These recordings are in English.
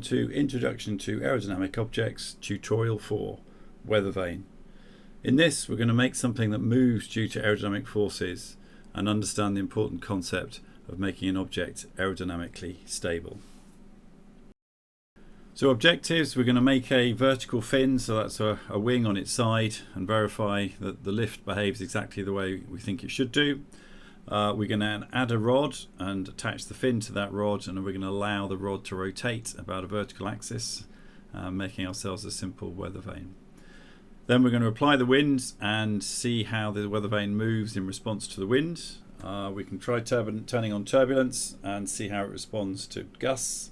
to Introduction to Aerodynamic Objects Tutorial 4, Weathervane. In this we're going to make something that moves due to aerodynamic forces and understand the important concept of making an object aerodynamically stable. So objectives, we're going to make a vertical fin, so that's a wing on its side, and verify that the lift behaves exactly the way we think it should do. We're going to add a rod and attach the fin to that rod, and we're going to allow the rod to rotate about a vertical axis, making ourselves a simple weather vane. Then we're going to apply the wind and see how the weather vane moves in response to the wind. We can try turning on turbulence and see how it responds to gusts.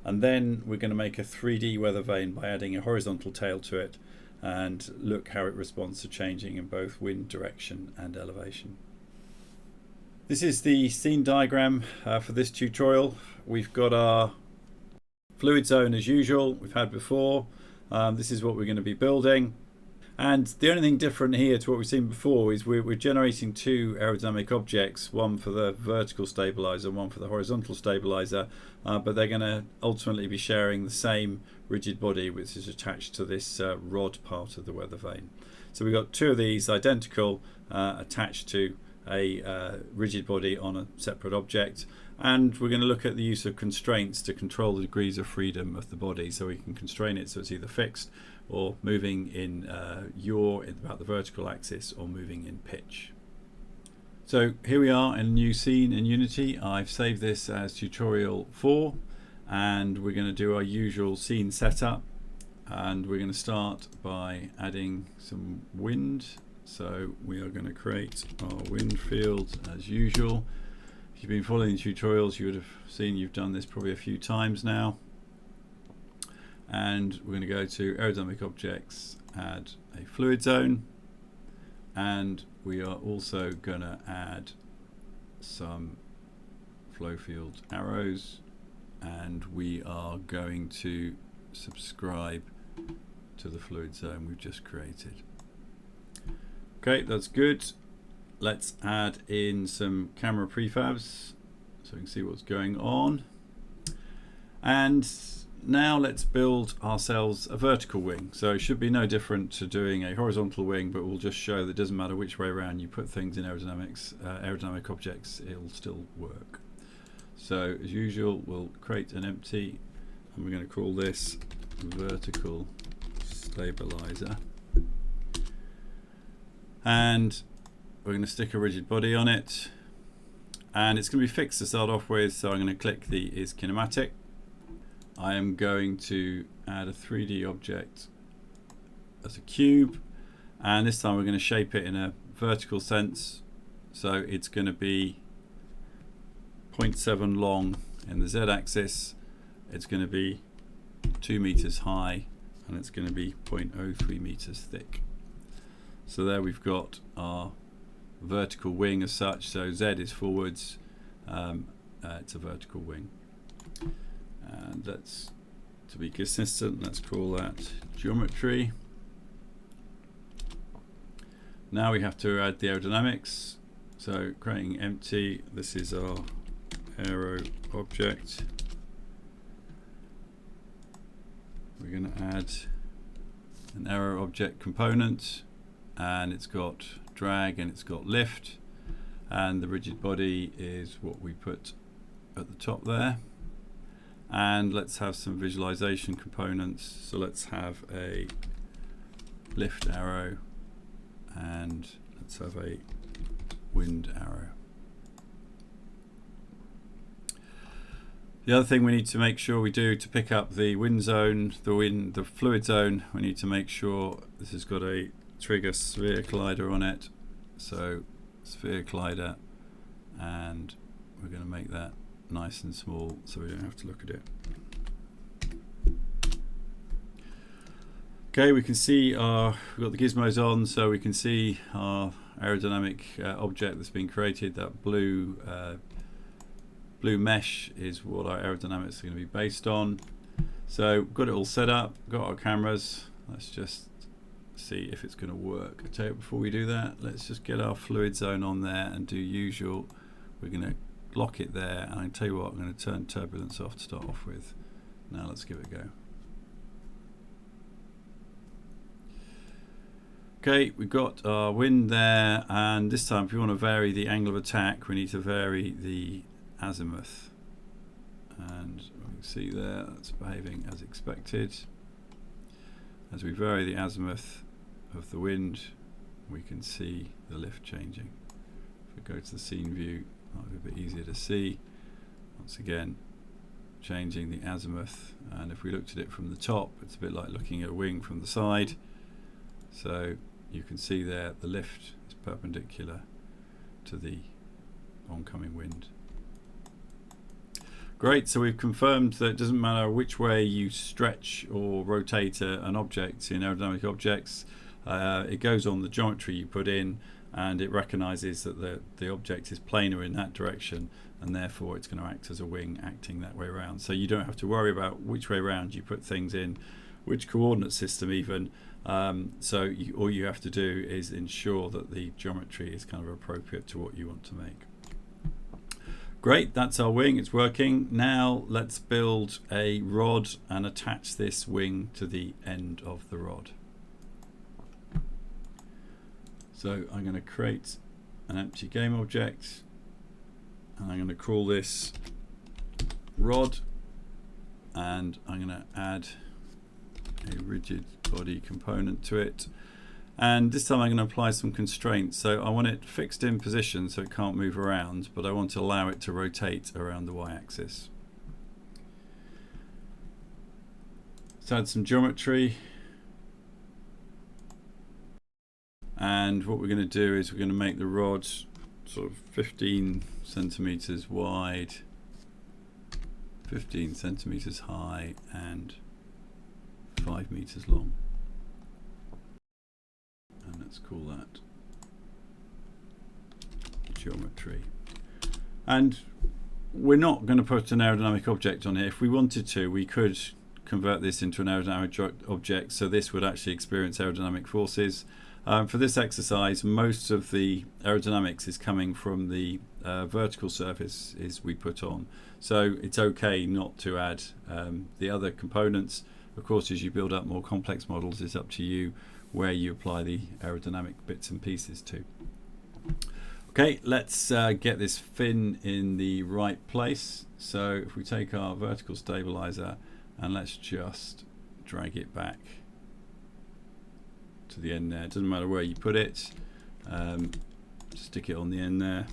And then we're going to make a 3D weather vane by adding a horizontal tail to it and look how it responds to changing in both wind direction and elevation. This is the scene diagram for this tutorial. We've got our fluid zone as usual, we've had before. This is what we're going to be building. And the only thing different here to what we've seen before is we're generating two aerodynamic objects, one for the vertical stabilizer, one for the horizontal stabilizer, but they're going to ultimately be sharing the same rigid body which is attached to this rod part of the weather vane. So we've got two of these identical attached to a rigid body on a separate object, and we're going to look at the use of constraints to control the degrees of freedom of the body, so we can constrain it so it's either fixed or moving in yaw about the vertical axis or moving in pitch. So here we are in a new scene in Unity. I've saved this as tutorial 4, and we're going to do our usual scene setup, and we're going to start by adding some wind. So we are going to create our wind field as usual. If you've been following the tutorials, you would have seen you've done this probably a few times now. And we're going to go to Aerodynamic Objects, add a fluid zone, and we are also going to add some flow field arrows, and we are going to subscribe to the fluid zone we've just created. Okay, that's good. Let's add in some camera prefabs so we can see what's going on. And now let's build ourselves a vertical wing. So it should be no different to doing a horizontal wing, but we'll just show that it doesn't matter which way around you put things in aerodynamics, aerodynamic objects, it'll still work. So as usual, we'll create an empty, and we're going to call this vertical stabilizer. And we're going to stick a rigid body on it, and it's going to be fixed to start off with, so I'm going to click the is kinematic. I am going to add a 3D object as a cube, and this time we're going to shape it in a vertical sense, so it's going to be 0.7 long in the z-axis, it's going to be 2 meters high, and it's going to be 0.03 meters thick. So there we've got our vertical wing as such, so Z is forwards, it's a vertical wing. And let's, to be consistent, let's call that geometry. Now we have to add the aerodynamics, so creating empty, this is our aero object. We're going to add an aero object component, and it's got drag and it's got lift, and the rigid body is what we put at the top there. And let's have some visualization components, so let's have a lift arrow and let's have a wind arrow. The other thing we need to make sure we do to pick up the wind zone, the fluid zone, we need to make sure this has got a trigger sphere collider on it, so sphere collider, and we're going to make that nice and small so we don't have to look at it. Okay, we can see we've got the gizmos on, so we can see our aerodynamic object that's been created. That blue mesh is what our aerodynamics are going to be based on. So we've got it all set up, got our cameras. Let's just see if it's going to work. I tell you, before we do that, let's just get our fluid zone on there and do usual. We're going to lock it there, and I tell you what, I'm going to turn turbulence off to start off with, Now let's give it a go. Okay, we've got our wind there, and this time if we want to vary the angle of attack, we need to vary the azimuth. And we can see there that's behaving as expected. As we vary the azimuth of the wind, we can see the lift changing. If we go to the scene view, that'll be a bit easier to see. Once again, changing the azimuth, and if we looked at it from the top, it's a bit like looking at a wing from the side. So you can see there the lift is perpendicular to the oncoming wind. Great, so we've confirmed that it doesn't matter which way you stretch or rotate an object in aerodynamic objects, it goes on the geometry you put in, and it recognizes that the object is planar in that direction, and therefore it's going to act as a wing acting that way around. So you don't have to worry about which way around you put things in, which coordinate system even. All you have to do is ensure that the geometry is kind of appropriate to what you want to make. Great, that's our wing, it's working. Now let's build a rod and attach this wing to the end of the rod. So I'm going to create an empty game object, and I'm going to call this rod, and I'm going to add a rigid body component to it, and this time I'm going to apply some constraints. So I want it fixed in position so it can't move around, but I want to allow it to rotate around the y-axis. Let's add some geometry, and what we're going to do is we're going to make the rod sort of 15 centimeters wide, 15 centimeters high, and 5 meters long. And let's call that geometry. And we're not going to put an aerodynamic object on here. If we wanted to, we could convert this into an aerodynamic object, so this would actually experience aerodynamic forces. For this exercise, most of the aerodynamics is coming from the vertical surfaces we put on, so it's okay not to add the other components. Of course, as you build up more complex models, it's up to you where you apply the aerodynamic bits and pieces to. Okay, let's get this fin in the right place. So if we take our vertical stabilizer and let's just drag it back to the end there. It doesn't matter where you put it, stick it on the end there.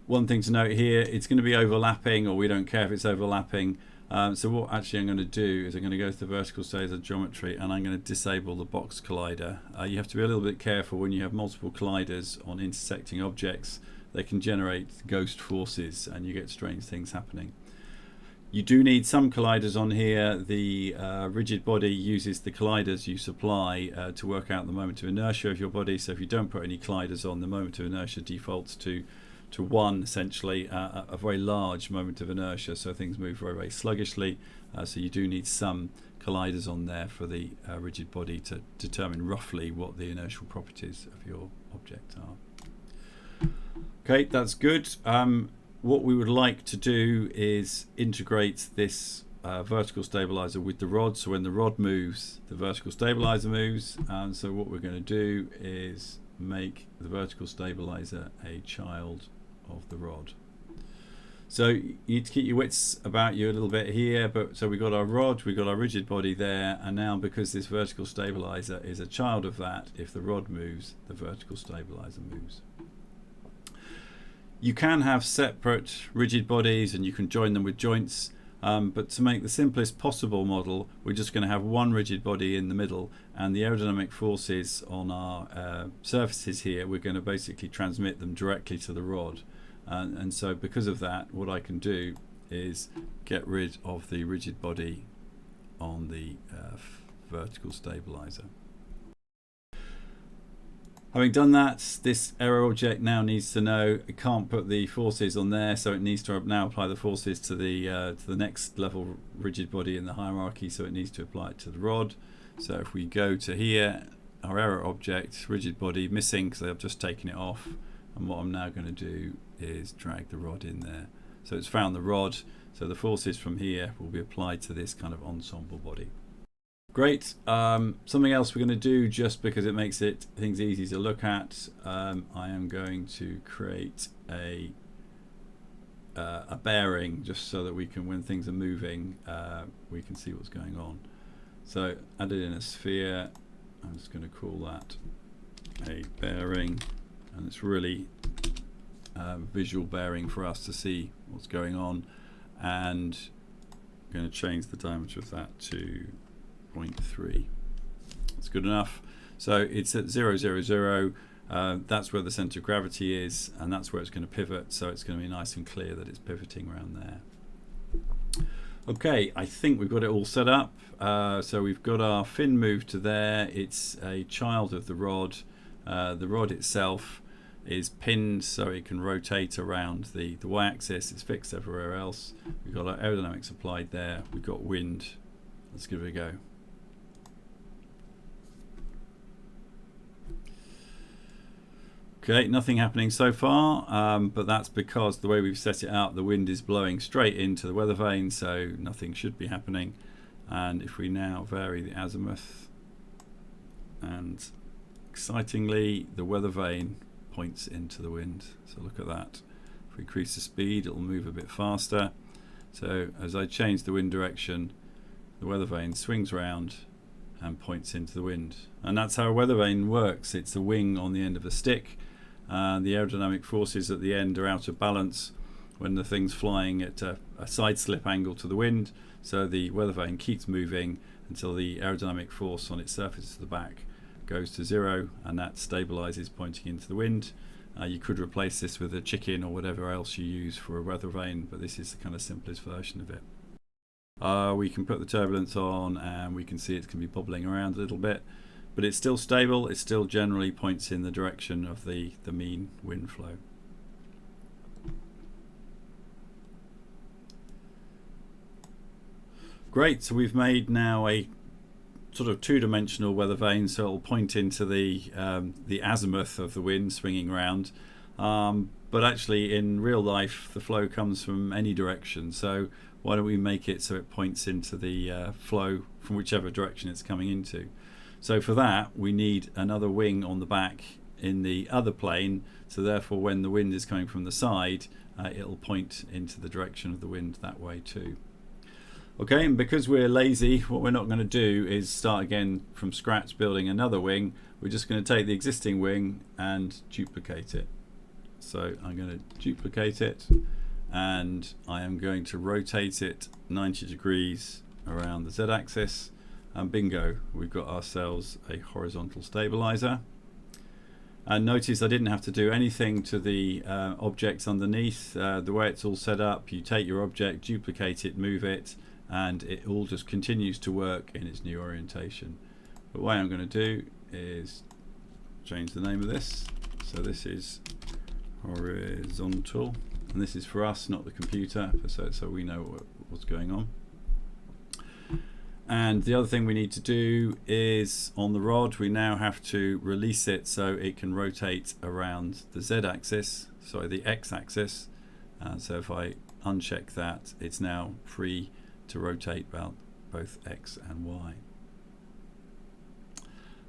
One thing to note here, it's going to be overlapping, or we don't care if it's overlapping. So what actually I'm going to do is I'm going to go to the vertical stabilizer geometry, and I'm going to disable the box collider. You have to be a little bit careful when you have multiple colliders on intersecting objects. They can generate ghost forces and you get strange things happening. You do need some colliders on here. The rigid body uses the colliders you supply to work out the moment of inertia of your body. So if you don't put any colliders on, the moment of inertia defaults to 1, essentially, a very large moment of inertia, so things move very, very sluggishly. So you do need some colliders on there for the rigid body to determine roughly what the inertial properties of your object are. Okay, that's good. What we would like to do is integrate this vertical stabilizer with the rod, so when the rod moves, the vertical stabilizer moves. And so what we're going to do is make the vertical stabilizer a child of the rod. So you need to keep your wits about you a little bit here, but so we've got our rod, we've got our rigid body there, and now because this vertical stabilizer is a child of that, if the rod moves, the vertical stabilizer moves. You can have separate rigid bodies and you can join them with joints, but to make the simplest possible model, we're just going to have one rigid body in the middle, and the aerodynamic forces on our surfaces here, we're going to basically transmit them directly to the rod. And so because of that, what I can do is get rid of the rigid body on the vertical stabilizer. Having done that, this aero object now needs to know it can't put the forces on there, so it needs to now apply the forces to the next level rigid body in the hierarchy, so it needs to apply it to the rod. So if we go to here, our aero object, rigid body missing because I've just taken it off, and what I'm now going to do is drag the rod in there. So it's found the rod, So the forces from here will be applied to this kind of ensemble body. Great. Something else we're going to do, just because it makes things easy to look at, I am going to create a bearing, just so that we can, when things are moving, we can see what's going on. So added in a sphere, I'm just going to call that a bearing, and it's really visual bearing for us to see what's going on. And I'm going to change the diameter of that to 0.3. That's good enough. So it's at 0, 0, 0. That's where the center of gravity is, and that's where it's going to pivot. So it's going to be nice and clear that it's pivoting around there. Okay, I think we've got it all set up. So we've got our fin moved to there. It's a child of the rod. The rod itself is pinned so it can rotate around the y-axis. It's fixed everywhere else. We've got our aerodynamics applied there. We've got wind. Let's give it a go. Okay, nothing happening so far, but that's because the way we've set it out, the wind is blowing straight into the weather vane, so nothing should be happening. And if we now vary the azimuth, and excitingly, the weather vane points into the wind. So look at that. If we increase the speed, it'll move a bit faster. So as I change the wind direction, the weather vane swings round and points into the wind. And that's how a weather vane works. It's a wing on the end of a stick. The aerodynamic forces at the end are out of balance when the thing's flying at a side slip angle to the wind. So the weather vane keeps moving until the aerodynamic force on its surface to the back goes to 0, and that stabilizes pointing into the wind. You could replace this with a chicken or whatever else you use for a weather vane, but this is the kind of simplest version of it. We can put the turbulence on, and we can see it can be bobbling around a little bit, but it's still stable. It still generally points in the direction of the mean wind flow. Great, so we've made now a sort of two-dimensional weather vane, so it'll point into the azimuth of the wind swinging around. But actually in real life the flow comes from any direction, so why don't we make it so it points into the flow from whichever direction it's coming into. So for that we need another wing on the back in the other plane, so therefore when the wind is coming from the side, it'll point into the direction of the wind that way too. Okay, and because we're lazy, what we're not going to do is start again from scratch building another wing. We're just going to take the existing wing and duplicate it. So I'm going to duplicate it, and I am going to rotate it 90 degrees around the z-axis, and bingo, we've got ourselves a horizontal stabilizer. And notice I didn't have to do anything to the objects underneath. The way it's all set up, you take your object, duplicate it, move it, and it all just continues to work in its new orientation. But what I'm going to do is change the name of this. So this is horizontal, and this is for us, not the computer, so we know what's going on. And the other thing we need to do is on the rod, we now have to release it so it can rotate around the z-axis, sorry, the x-axis. So if I uncheck that, it's now free to rotate about both x and y.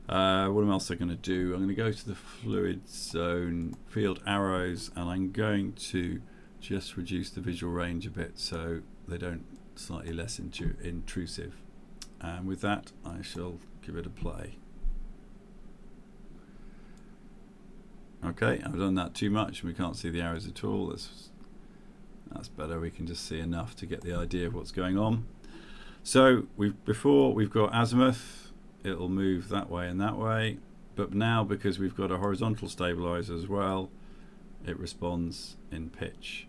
What else am I going to do? I'm going to go to the fluid zone, field arrows, and I'm going to just reduce the visual range a bit so they don't slightly less intrusive. And with that, I shall give it a play. Okay, I've done that too much and we can't see the arrows at all. That's better. We can just see enough to get the idea of what's going on. So before we've got azimuth, it'll move that way and that way, but now because we've got a horizontal stabilizer as well, it responds in pitch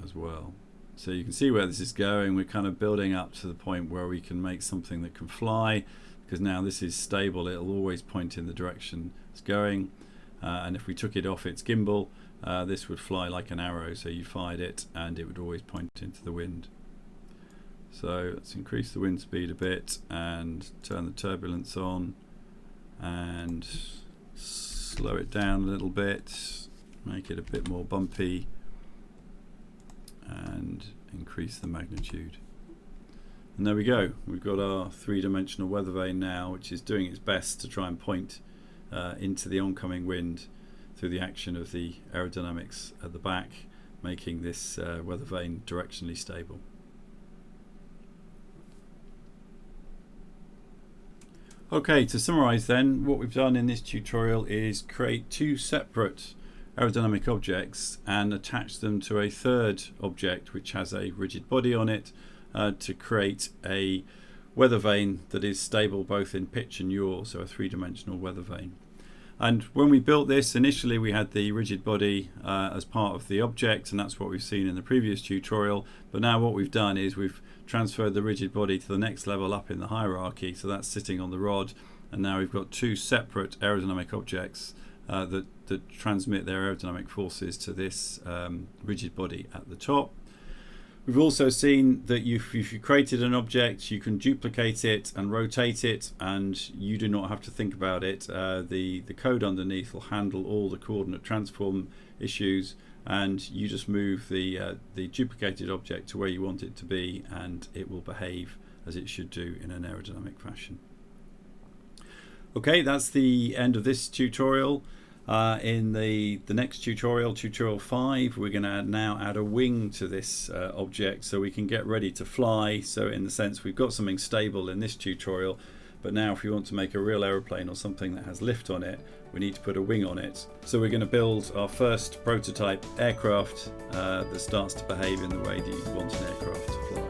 as well. So you can see where this is going. We're kind of building up to the point where we can make something that can fly, because now this is stable. It'll always point in the direction it's going, and if we took it off its gimbal, this would fly like an arrow, so you fired it and it would always point into the wind. So let's increase the wind speed a bit and turn the turbulence on and slow it down a little bit, make it a bit more bumpy, and increase the magnitude. And there we go, we've got our three-dimensional weather vane now, which is doing its best to try and point into the oncoming wind through the action of the aerodynamics at the back, making this weather vane directionally stable. Okay, to summarize then, what we've done in this tutorial is create two separate aerodynamic objects and attach them to a third object which has a rigid body on it to create a weather vane that is stable both in pitch and yaw, so a three-dimensional weather vane. And when we built this, initially we had the rigid body as part of the object, and that's what we've seen in the previous tutorial. But now what we've done is we've transferred the rigid body to the next level up in the hierarchy, so that's sitting on the rod, and now we've got two separate aerodynamic objects that transmit their aerodynamic forces to this rigid body at the top. We've also seen that if you created an object, you can duplicate it and rotate it, and you do not have to think about it. The code underneath will handle all the coordinate transform issues, and you just move the duplicated object to where you want it to be, and it will behave as it should do in an aerodynamic fashion. Okay, that's the end of this tutorial. In the next tutorial, tutorial 5, we're going to now add a wing to this object so we can get ready to fly. So in the sense, we've got something stable in this tutorial, but now if we want to make a real aeroplane or something that has lift on it, we need to put a wing on it. So we're going to build our first prototype aircraft that starts to behave in the way that you want an aircraft to fly.